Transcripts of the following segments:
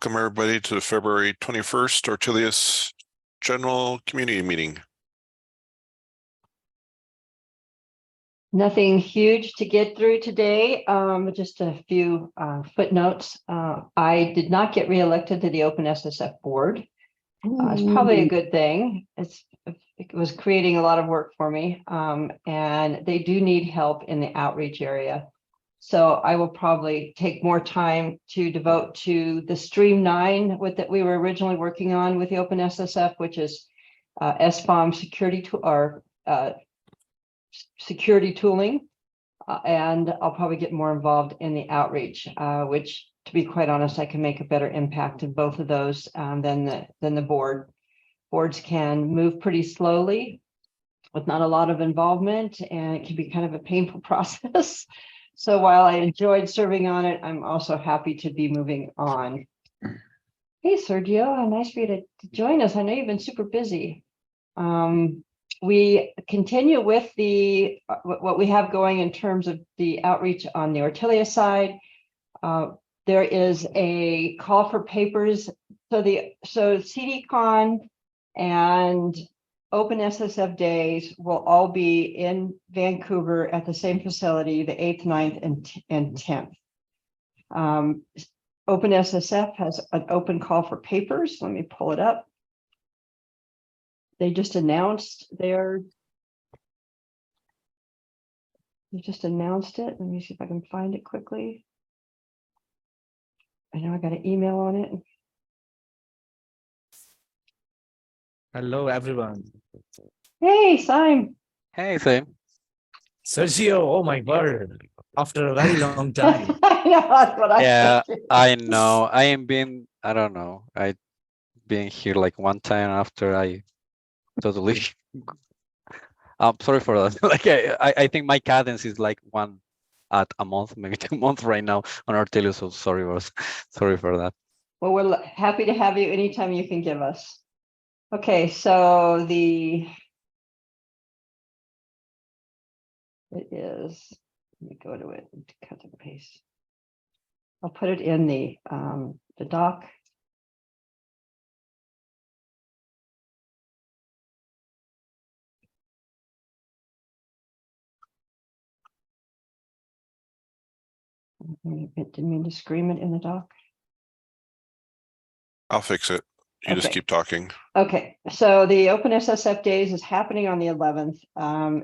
welcome everybody to the February 21st Ortelius General Community Meeting. Nothing huge to get through today, just a few footnotes. I did not get reelected to the OpenSSF board. It's probably a good thing. It was creating a lot of work for me, and they do need help in the outreach area. So I will probably take more time to devote to the Stream 9 that we were originally working on with the OpenSSF, which is SBOM security security tooling, and I'll probably get more involved in the outreach, which, to be quite honest, I can make a better impact in both of those than the board. Boards can move pretty slowly with not a lot of involvement, and it can be kind of a painful process. So while I enjoyed serving on it, I'm also happy to be moving on. Hey, Sergio, nice for you to join us. I know you've been super busy. We continue with what we have going in terms of the outreach on the Ortelius side. There is a call for papers. So CDCon and OpenSSF days will all be in Vancouver at the same facility, the 8th, 9th, and 10th. OpenSSF has an open call for papers. Let me pull it up. They just announced it. Let me see if I can find it quickly. I know I got an email on it. Hello, everyone. Hey, Simon. Hey, Sam. Sergio, oh my word. After a very long time. I know, that's what Yeah, think. I know. I don't know. I've been here like one time after I totally. I'm sorry for that. Like I think my cadence is like one at a month, maybe 2 months right now on Ortelius. So sorry for that. Well, we're happy to have you anytime you can give us. Okay, so it is, let me go to it and cut and paste. I'll put it in the doc. It didn't mean to scream it in the doc. I'll fix it. You just keep talking. Okay, so the OpenSSF days is happening on the 11th.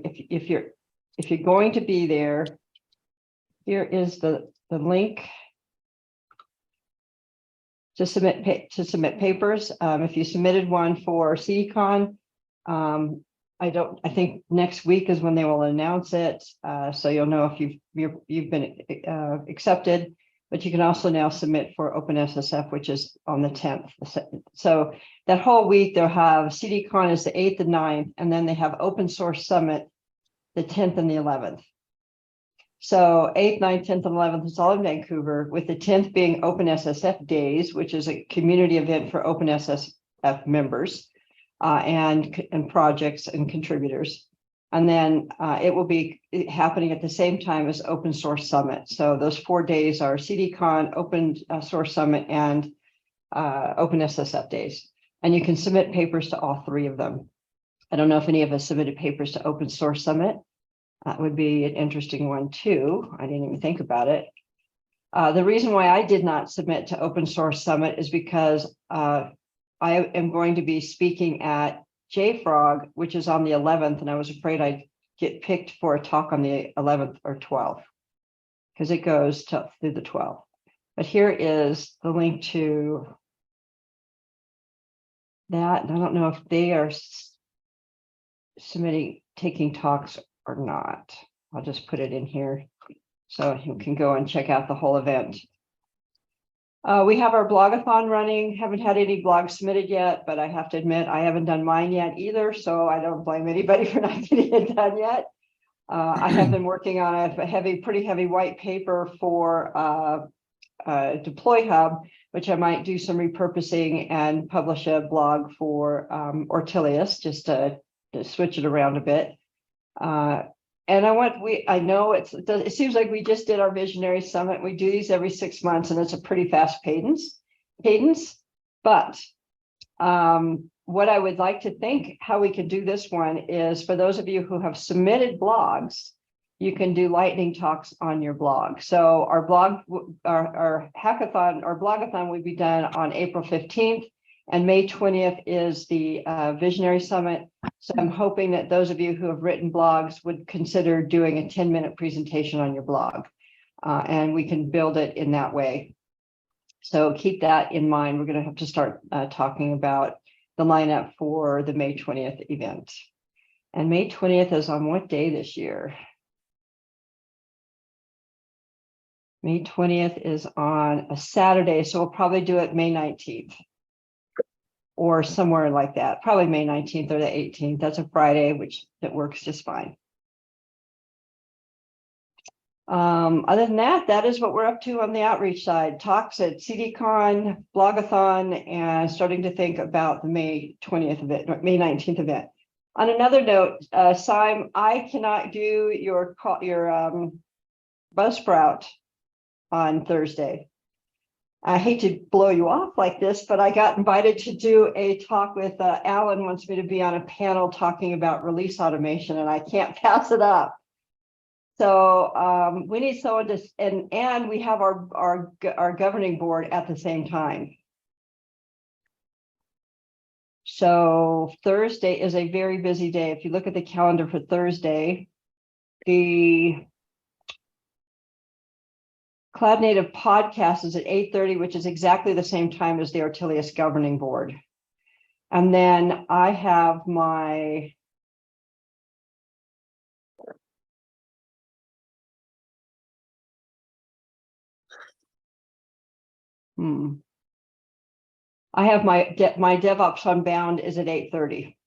If you're going to be there, here is the link to submit papers. If you submitted one for CDCon, I think next week is when they will announce it, so you'll know if you've been accepted. But you can also now submit for OpenSSF, which is on the 10th. So that whole week they'll have CDCon is the 8th and 9th, and then they have Open Source Summit the 10th and the 11th. So 8th, 9th, 10th, and 11th is all in Vancouver, with the 10th being OpenSSF Days, which is a community event for OpenSSF members and projects and contributors. And then it will be happening at the same time as Open Source Summit. So those 4 days are CDCon, Open Source Summit, and OpenSSF Days. And you can submit papers to all 3 of them. I don't know if any of us submitted papers to Open Source Summit. That would be an interesting one too. I didn't even think about it. The reason why I did not submit to Open Source Summit is because I am going to be speaking at JFrog, which is on the 11th, and I was afraid I'd get picked for a talk on the 11th or 12th because it goes through the 12th. But here is the link to that. And I don't know if they are taking talks or not. I'll just put it in here so you can go and check out the whole event. We have our BlogAthon running. Haven't had any blogs submitted yet, but I have to admit I haven't done mine yet either, so I don't blame anybody for not getting it done yet. I have been working on a pretty heavy white paper for Deploy Hub, which I might do some repurposing and publish a blog for Ortelius, just to switch it around a bit. And I know it seems like we just did our Visionaries Summit. We do these every 6 months, and it's a pretty fast cadence. cadence, but what I would like to think how we could do this one is for those of you who have submitted blogs, you can do lightning talks on your blog. So our blog, our hackathon or blogathon will be done on April 15th, and May 20th is the Visionary Summit. So I'm hoping that those of you who have written blogs would consider doing a 10-minute presentation on your blog, and we can build it in that way. So keep that in mind. We're going to have to start talking about the lineup for the May 20th event. And May 20th is on what day this year? May 20th is on a Saturday, so we'll probably do it May 19th or somewhere like that. Probably May 19th or the 18th. That's a Friday, which that works just fine. Other than that, that is what we're up to on the outreach side. Talks at CDCon, blogathon, and starting to think about the May 20th event, May 19th event. On another note, Sim, I cannot do your Buzzsprout on Thursday. I hate to blow you off like this, but I got invited to do a talk with Alan wants me to be on a panel talking about release automation, and I can't pass it up. So we need someone to, and we have our governing board at the same time. So Thursday is a very busy day. If you look at the calendar for Thursday, the Cloud Native podcast is at 8:30, which is exactly the same time as the Ortelius governing board. And then I have my I have my DevOps Unbound is at 8:30.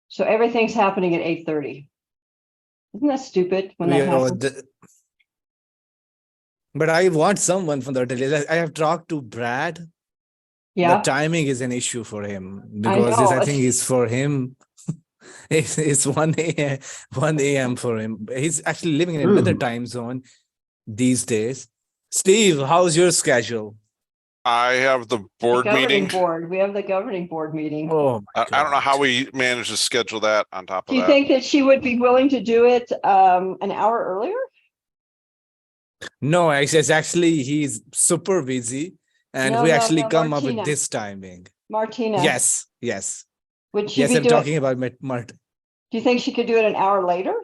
So everything's happening at 8:30. Isn't that stupid when that happens? But I want someone from the Ortelius. I have talked to Brad. Yeah. The timing is an issue for him I because this, know. I think, is for him. It's 1 a.m. for him. He's actually living in another time zone these days. Steve, how's your schedule? I have the board meeting. Board. We have the governing board meeting. Oh, I don't know how we managed to schedule that on top of Do you that. think that she would be willing to do it an hour earlier? No, it's actually he's super busy, and No, we no, actually no, come up Martina. with this timing. Martina. Yes. Would she Yes, be I'm doing? talking about Martin. Do you think she could do it an hour later?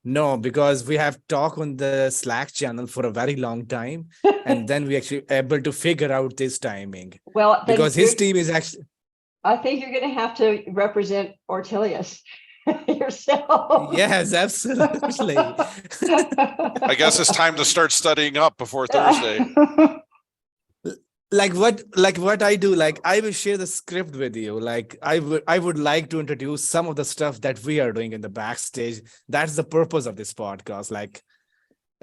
No, because we have talked on the Slack channel for a very long time, and then we actually able to figure out this timing. Well, then Because his team is actually. I think you're going to have to represent Ortelius yourself. Yes, absolutely. I guess it's time to start studying up before Thursday. Like what I do, like I will share the script with you. Like I would like to introduce some of the stuff that we are doing in the backstage. That's the purpose of this podcast. Like,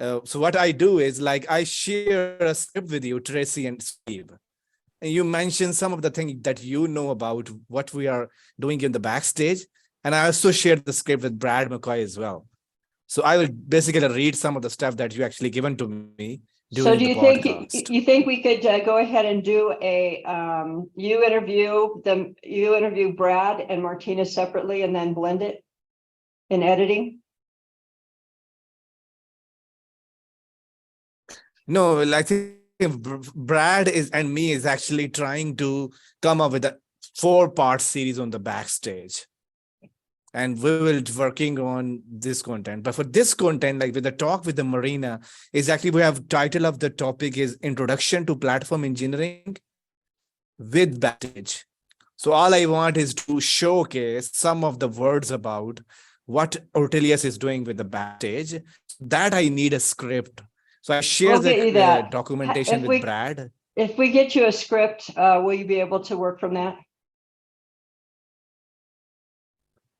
so what I do is like I share a script with you, Tracy and Steve, and you mention some of the things that you know about what we are doing in the backstage. And I also share the script with Brad McCoy as well. So I will basically read some of the stuff that you actually given to me. So do you think we could go ahead and do a you interview Brad and Martina separately and then blend it in editing? No, I think Brad and me is actually trying to come up with a 4-part series on the backstage. And we will be working on this content. But for this content, like with the talk with the Marina, is actually we have title of the topic is Introduction to Platform Engineering with Backstage. So all I want is to showcase some of the words about what Ortelius is doing with the Backstage. That I need a script. So I share the documentation with Brad. If we get you a script, will you be able to work from that?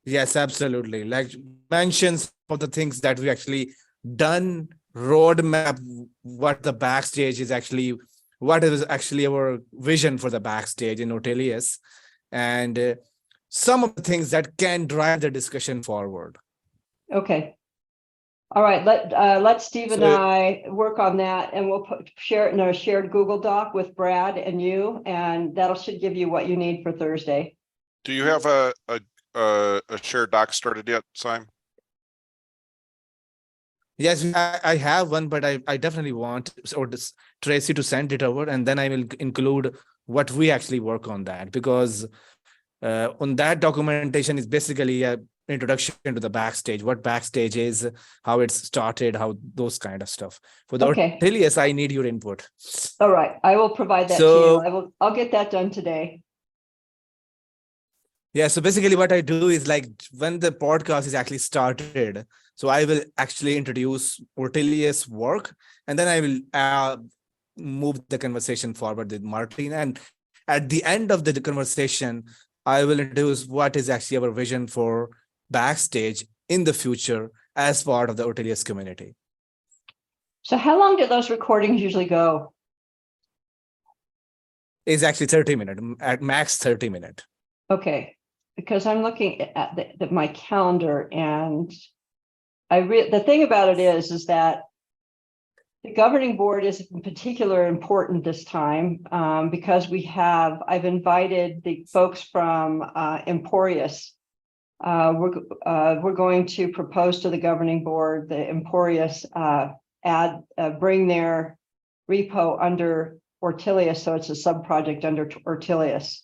Yes, absolutely. Like mentions of the things that we actually done, roadmap, what the backstage is actually, what is actually our vision for the backstage in Ortelius, and some of the things that can drive the discussion forward. Okay. All right, let Steve and So- I work on that, and we'll share it in a shared Google Doc with Brad and you, and that'll should give you what you need for Thursday. Do you have a shared doc started yet, Simon? Yes, I have one, but I definitely want Tracy to send it over, and then I will include what we actually work on that, because on that documentation is basically a introduction to the backstage, what backstage is, how it's started, how those kind of stuff. For the Okay. Ortelius, I need your input. All right, I will provide that to So- you. I'll get that done today. Yeah, so basically what I do is like when the podcast is actually started, so I will actually introduce Ortelius work, and then I will move the conversation forward with Martin. And at the end of the conversation, I will introduce what is actually our vision for backstage in the future as part of the Ortelius community. So how long do those recordings usually go? It's actually 30 minutes, at max 30 minutes. Okay, because I'm looking at my calendar, and the thing about it is that the governing board is in particular important this time, because I've invited the folks from Emporius. We're going to propose to the governing board, the Emporius bring their repo under Ortelius, so it's a sub-project under Ortelius.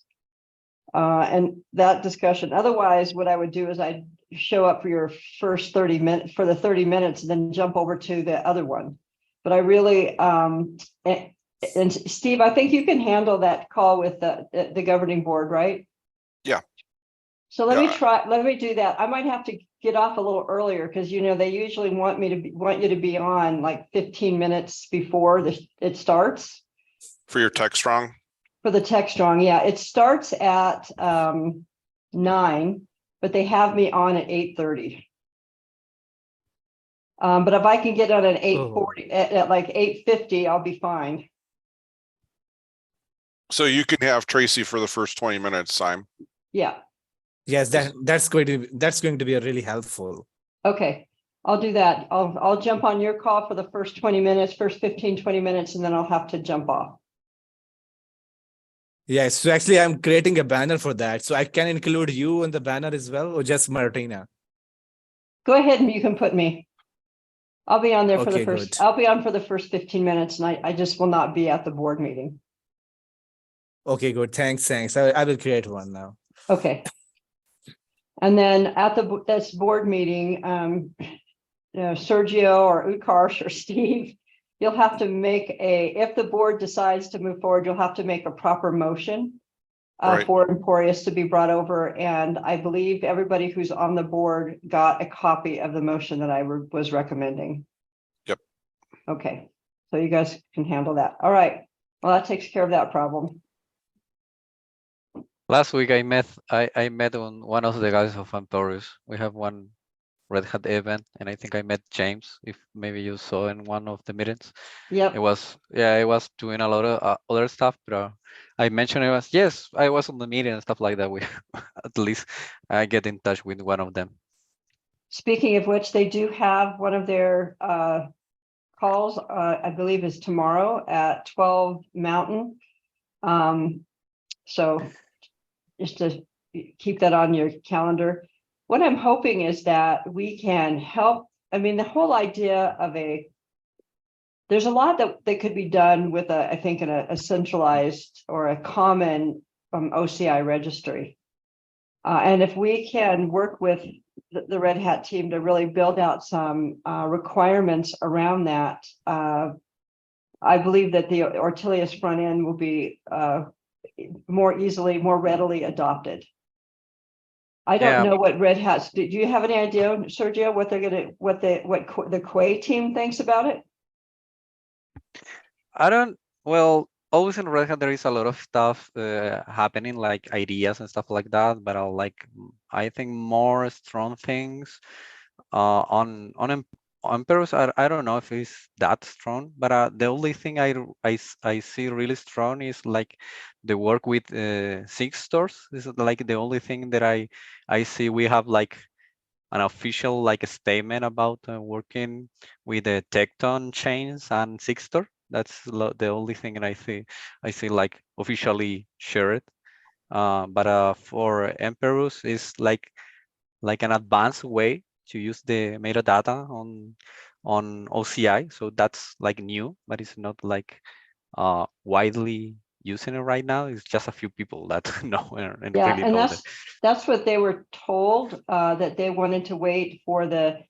And that discussion, otherwise what I would do is I'd show up for your first 30 minutes, for the 30 minutes, and then jump over to the other one. But I really, and Steve, I think you can handle that call with the governing board, right? Yeah. So let Yeah. me do that. I might have to get off a little earlier, because they usually want you to be on like 15 minutes before it starts. For your tech strong? For the tech strong, yeah, it starts at 9, but they have me on at 8:30. But if I can get on at 8:40, at like 8:50, I'll be fine. So you can have Tracy for the first 20 minutes, Simon. Yeah, Yes, that's going to be a really helpful. okay, I'll do that. I'll jump on your call for the first 20 minutes, first 15, 20 minutes, and then I'll have to jump off. Yes, so actually I'm creating a banner for that. So I can include you in the banner as well, or just Martina? Go ahead and you can put me. I'll be on there for the Okay, first, good. I'll be on for the first 15 minutes, and I just will not be at the board meeting. Okay, good. Thanks. I will create one now. Okay. And then at this board meeting, Sergio or Utkarsh or Steve, you'll have to make if the board decides to move forward, you'll have to make a proper motion Right. for Emporius to be brought over. And I believe everybody who's on the board got a copy of the motion that I was recommending. Yep. Okay, so you guys can handle that. All right, well, that takes care of that problem. Last week I met on one of the guys of Emporius. We have one Red Hat event, and I think I met James, if maybe you saw in one of the meetings. Yep. It was doing a lot of other stuff, but I mentioned I was on the meeting and stuff like that. We at least I get in touch with one of them. Speaking of which, they do have one of their calls, I believe is tomorrow at 12 Mountain. So just to keep that on your calendar. What I'm hoping is that we can help. I mean, the whole idea of there's a lot that could be done with I think in a centralized or a common OCI registry. And if we can work with the Red Hat team to really build out some requirements around that, I believe that the Ortelius front end will be more readily adopted. I don't know what Red Hat's. Do you have any idea, Sergio, what the Quay team thinks about it? Well, always in Red Hat there is a lot of stuff happening, like ideas and stuff like that, but I think more strong things on Empirics. I don't know if it's that strong, but the only thing I see really strong is like the work with SIG stores. This is like the only thing that I see. We have like an official like a statement about working with the Tecton chains and Sixtor. That's the only thing that I see like officially shared. But for Emperus is like an advanced way to use the metadata on OCI. So that's like new, but it's not like widely using it right now. It's just a few people that know and Yeah, really and know that. that's what they were told, that they wanted to wait for the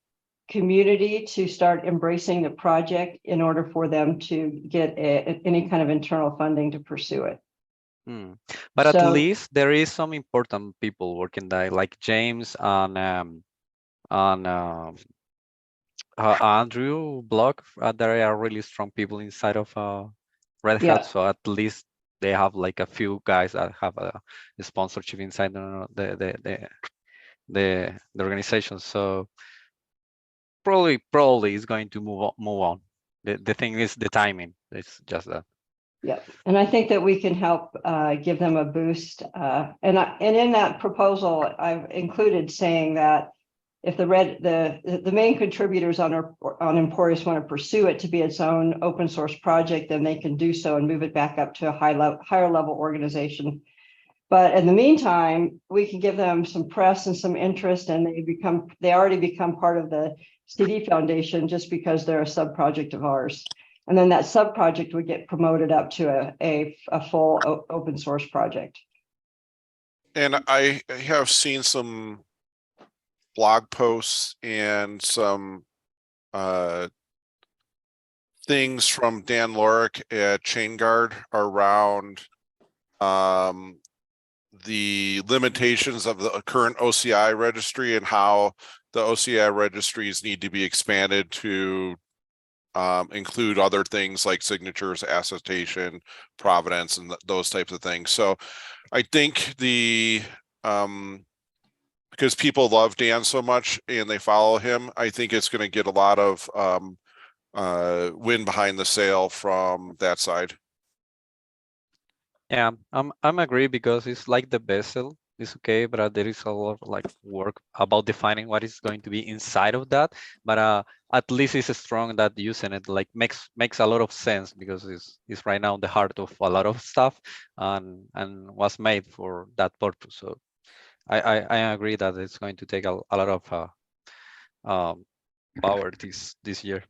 community to start embracing the project in order for them to get any kind of internal funding to pursue it. But at So- least there is some important people working there, like James and Andrew Block. There are really strong people inside of Red Yeah. Hat, so at least they have like a few guys that have a sponsorship inside the organization. So probably is going to move on. The thing is the timing. It's just that. Yeah, and I think that we can help give them a boost. And in that proposal, I've included saying that if the main contributors on Emporius want to pursue it to be its own open source project, then they can do so and move it back up to a higher level organization. But in the meantime, we can give them some press and some interest, and they already become part of the CD Foundation just because they're a sub-project of ours. And then that sub-project would get promoted up to a full open source project. And I have seen some blog posts and some things from Dan Lorick at ChainGuard around the limitations of the current OCI registry and how the OCI registries need to be expanded to include other things like signatures, attestation, provenance, and those types of things. So I think because people love Dan so much and they follow him, I think it's going to get a lot of wind behind the sail from that side. Yeah, I'm agree because it's like the vessel is okay, but there is a lot of like work about defining what is going to be inside of that. But at least it's strong that using it like makes a lot of sense because it's right now the heart of a lot of stuff and was made for that purpose. So I agree that it's going to take a lot of power this year.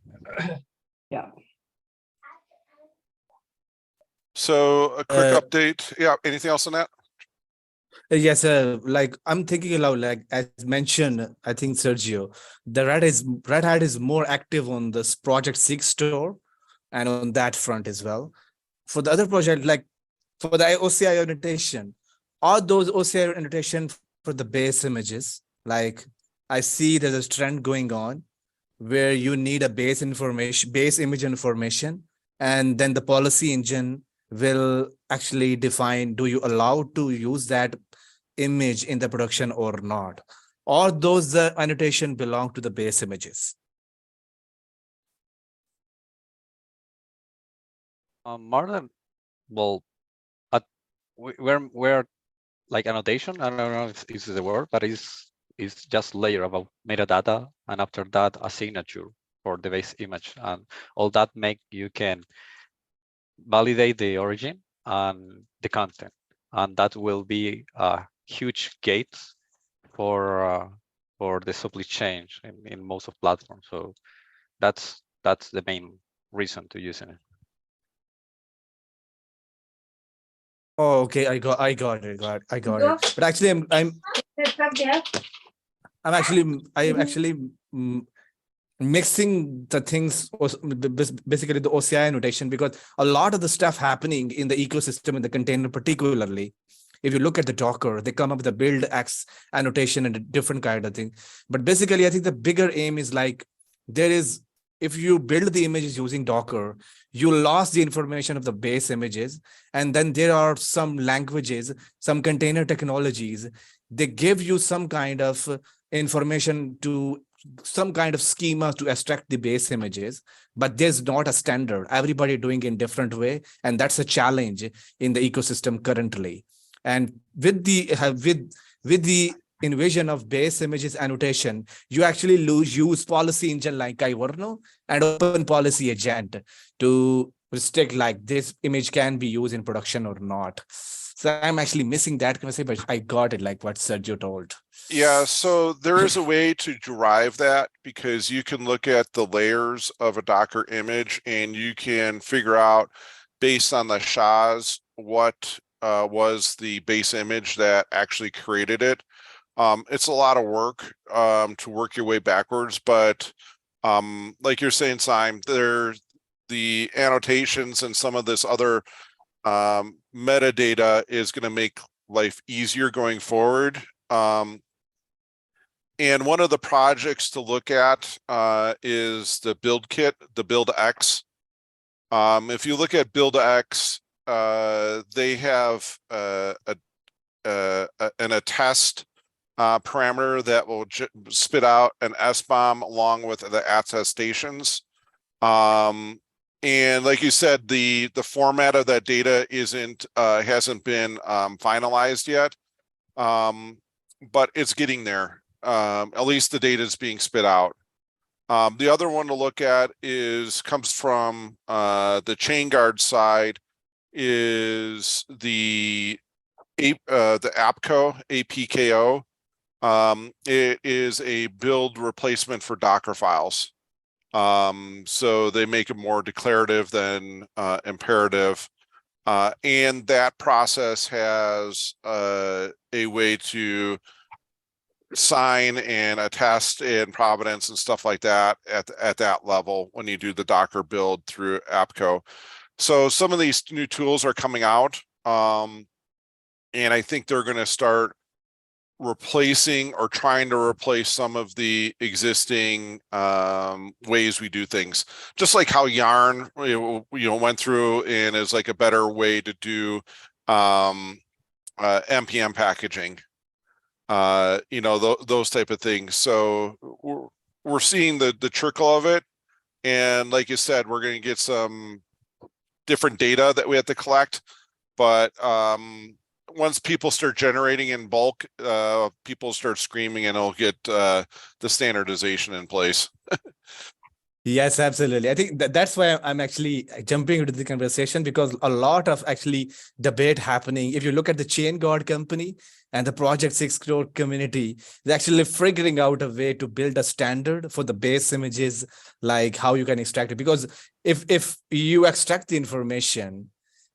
Yeah. So a quick update. Yeah. Anything else on that? Yes, like I'm thinking aloud, like as mentioned, I think Sergio, the Red Hat is more active on this Project 6 store and on that front as well. For the other project, like for the OCI annotation, are those OCI annotation for the base images? Like I see there's a trend going on where you need a base image information, and then the policy engine will actually define, do you allow to use that image in the production or not? Or those annotation belong to the base images? More than, well, we're like annotation. I don't know if this is the word, but it's just layer about metadata, and after that a signature for the base image, and all that make you can validate the origin and the content, and that will be a huge gate for the supply chain in most of platforms. So that's the main reason to using it. Oh, okay, I got it. But actually, I'm actually mixing the things, basically the OCI annotation, because a lot of the stuff happening in the ecosystem, in the container particularly, if you look at the Docker, they come up with a build X annotation and a different kind of thing. But basically, I think the bigger aim is like, if you build the images using Docker, you lost the information of the base images. And then there are some languages, some container technologies, they give you some kind of information to some kind of schema to extract the base images, but there's not a standard. Everybody doing it in different way. And that's a challenge in the ecosystem currently. And with the invasion of base images annotation, you actually use policy engine like Kyverno and open policy agent to restrict like this image can be used in production or not. So I'm actually missing that conversation, but I got it like what Sergio told. Yeah, so there is a way to derive that because you can look at the layers of a Docker image and you can figure out based on the SHAs what was the base image that actually created it. It's a lot of work to work your way backwards, but like you're saying, Simon, the annotations and some of this other metadata is going to make life easier going forward. And one of the projects to look at is the build kit, the BuildX. If you look at BuildX, they have an attest parameter that will spit out an SBOM along with the attestations. And like you said, the format of that data hasn't been finalized yet, but it's getting there. At least the data is being spit out. The other one to look at comes from the chain guard side is the APKO. It is a build replacement for Docker files. So they make it more declarative than imperative. And that process has a way to sign and attest in Providence and stuff like that at that level when you do the Docker build through APKO. So some of these new tools are coming out, and I think they're going to start replacing or trying to replace some of the existing ways we do things, just like how Yarn went through and is like a better way to do npm packaging, those type of things. So we're seeing the trickle of it, and like you said, we're going to get some different data that we have to collect, but once people start generating in bulk, people start screaming and it'll get the standardization in place. Yes, absolutely. I think that's why I'm actually jumping into the conversation, because a lot of actually debate happening. If you look at the Chain Guard company and the Project 6 Crore community, they're actually figuring out a way to build a standard for the base images, like how you can extract it. Because if you extract the information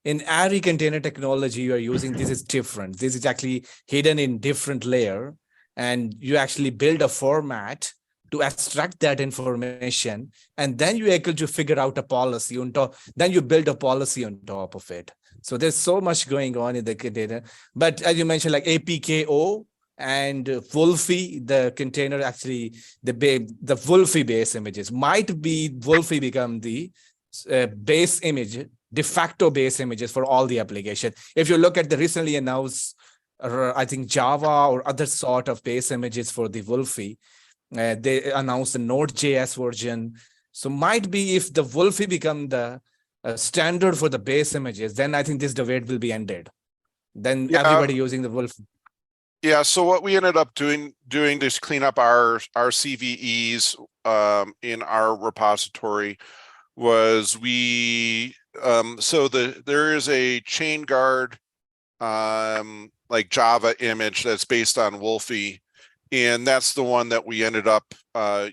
in every container technology you are using, this is different. This is actually hidden in different layer, and you actually build a format to extract that information, and then you're able to figure out a policy on top. Then you build a policy on top of it. So there's so much going on in the container. But as you mentioned, like APKO and Wolfie, the container actually, the Wolfie base images might be Wolfie become the base image, de facto base images for all the application. If you look at the recently announced, I think Java or other sort of base images for the Wolfie, they announced the Node.js version. So might be if the Wolfie become the standard for the base images, then I think this debate will be ended. Then everybody using the Wolfie. Yeah, so what we ended up doing to clean up our CVEs in our repository was there is a chain guard like Java image that's based on Wolfie, and that's the one that we ended up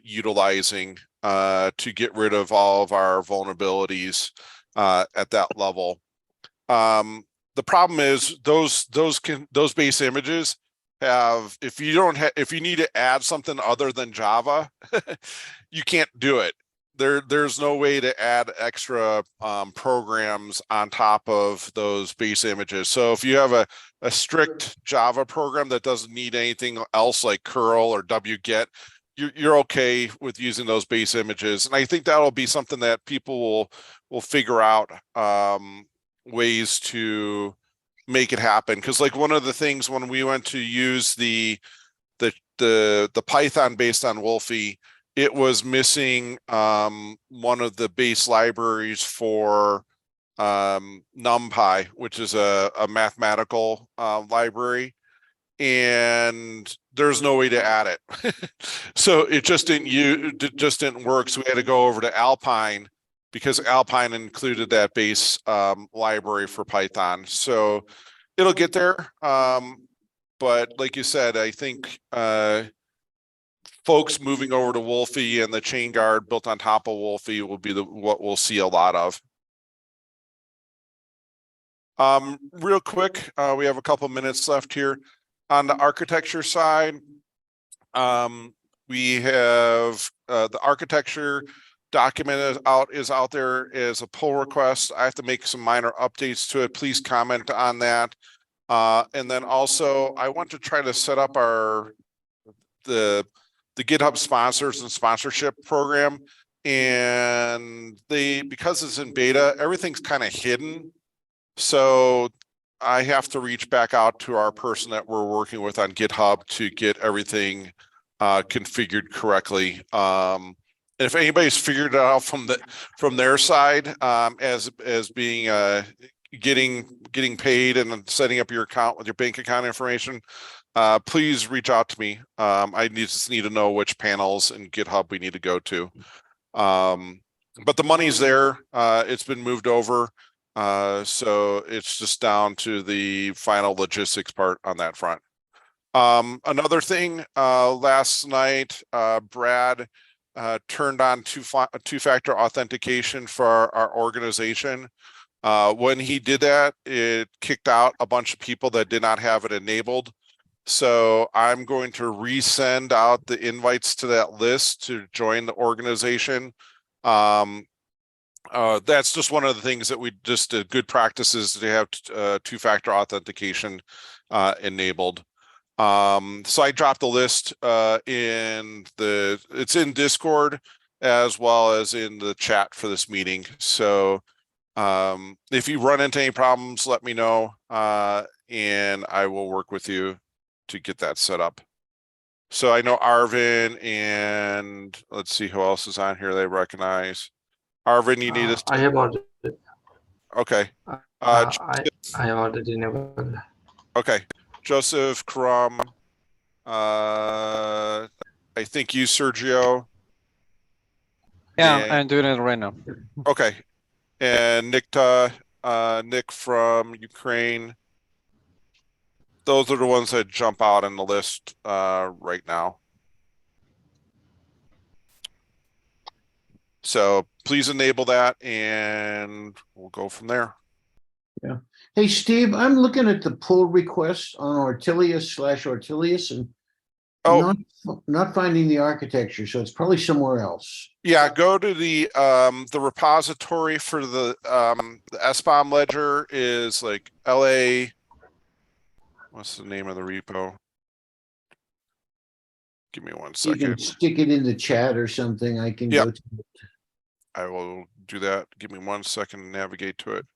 utilizing to get rid of all of our vulnerabilities at that level. The problem is those base images have, if you need to add something other than Java, you can't do it. There's no way to add extra programs on top of those base images. So if you have a strict Java program that doesn't need anything else like curl or wget, you're okay with using those base images. And I think that'll be something that people will figure out ways to make it happen. Because like one of the things when we went to use the Python based on Wolfie, it was missing one of the base libraries for NumPy, which is a mathematical library. and there's no way to add it. So it just didn't work. So we had to go over to Alpine because Alpine included that base library for Python. So it'll get there. But like you said, I think folks moving over to Wolfie and the chain guard built on top of Wolfie will be what we'll see a lot of. Real quick, we have a couple minutes left here. On the architecture side, we have the architecture document is out there as a pull request. I have to make some minor updates to it. Please comment on that. And then also I want to try to set up the GitHub sponsors and sponsorship program. And because it's in beta, everything's kind of hidden. So I have to reach back out to our person that we're working with on GitHub to get everything configured correctly. And if anybody's figured it out from their side, as being getting paid and setting up your account with your bank account information, please reach out to me. I just need to know which panels in GitHub we need to go to. But the money's there. It's been moved over. So it's just down to the final logistics part on that front. Another thing, last night, Brad turned on two-factor authentication for our organization. When he did that, it kicked out a bunch of people that did not have it enabled. So I'm going to resend out the invites to that list to join the organization. That's just one of the things that we just did. Good practices to have two-factor authentication enabled. So I dropped the list it's in Discord as well as in the chat for this meeting. So if you run into any problems, let me know, and I will work with you to get that set up. So I know Arvin and let's see who else is on here they recognize. Arvin, you need us to... I have already. Okay. I have already enabled. Okay. Joseph, Crum, I think you, Sergio. Yeah, And, I'm doing it right now. okay. And Nick from Ukraine. Those are the ones that jump out on the list right now. So please enable that and we'll go from there. Yeah. Hey, Steve, I'm looking at the pull request on Ortelius and not finding the architecture. So it's probably somewhere else. Yeah, go to the repository for the SBOM ledger is like LA. What's the name of the repo? Give me 1 second. You can stick it in the chat or something. I can go to it. I will do that. Give me 1 second to navigate to it.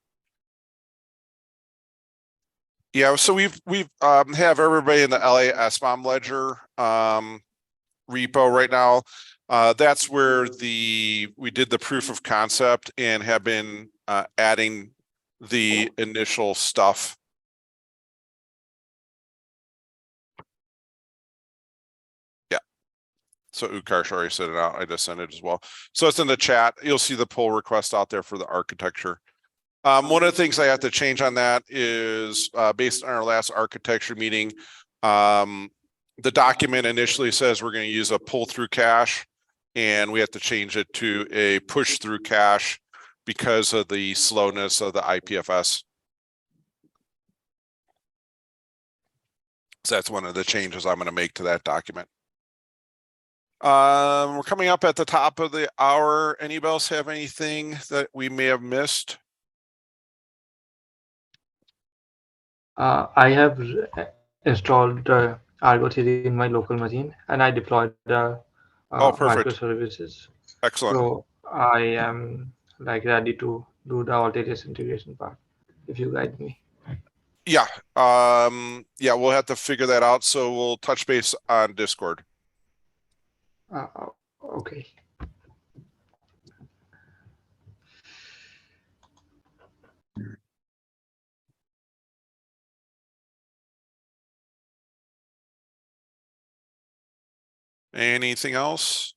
Yeah, so we've have everybody in the LA SBOM ledger repo right now. That's where we did the proof of concept and have been adding the initial stuff. Yeah. So Utkarsh already sent it out. I just sent it as well. So it's in the chat. You'll see the pull request out there for the architecture. One of the things I have to change on that is based on our last architecture meeting, the document initially says we're going to use a pull through cache, and we have to change it to a push through cache because of the slowness of the IPFS. So that's one of the changes I'm going to make to that document. We're coming up at the top of the hour. Anybody else have anything that we may have missed? I have installed Argo 3 in my local machine, and I deployed microservices. Excellent. So I am like ready to do the Ortelius integration part. If you guide me. Yeah. Yeah, we'll have to figure that out. So we'll touch base on Discord. Okay. Anything else?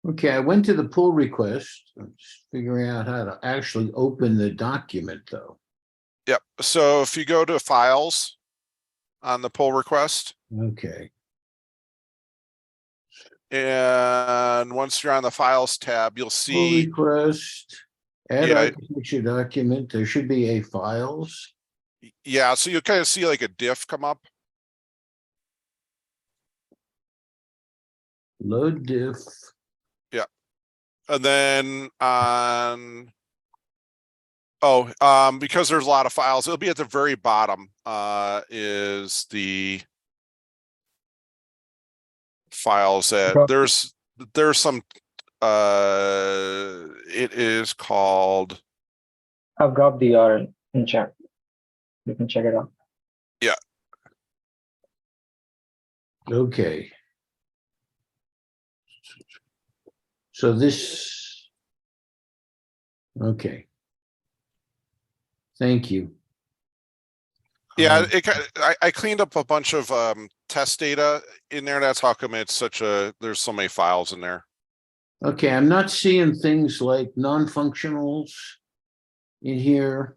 Okay, I went to the pull request. I'm just figuring out how to actually open the document though. Yep. So if you go to files on the pull request, Okay, and once you're on the files tab, you'll pull see, request, add Yeah. architecture document. There should be a files. yeah, so you'll kind of see like a diff come up. Load diff. And then on, because there's a lot of files, it'll be at the very bottom, is the files that Got- there's some, it is called, I've got the URL in chat. You can check it out. Okay. So this. Okay. Thank you. yeah, Um, I cleaned up a bunch of test data in there. That's how come it's there's so many files in there. Okay, I'm not seeing things like non-functionals in here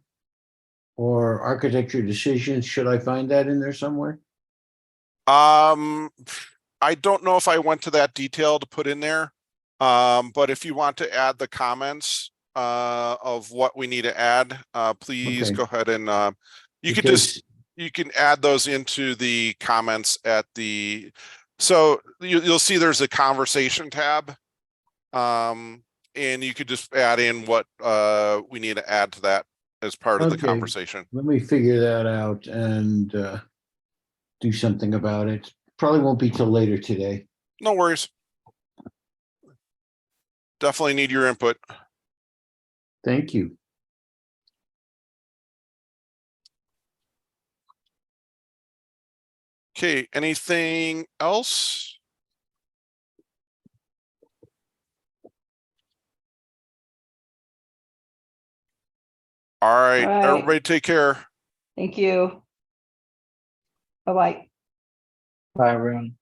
or architecture decisions. Should I find that in there somewhere? I don't know if I went to that detail to put in there. But if you want to add the comments of what we need to add, please Okay. go ahead and you could Because- just, you can add those into the comments at the, so you'll see there's a conversation tab. And you could just add in what we need to add to that as part of the Okay. conversation. Let me figure that out and do something about it. Probably won't be till later today. No worries. Definitely need your input. Thank you. Okay, anything else? All right, All right. everybody take care. Thank you. Bye-bye. Bye, everyone.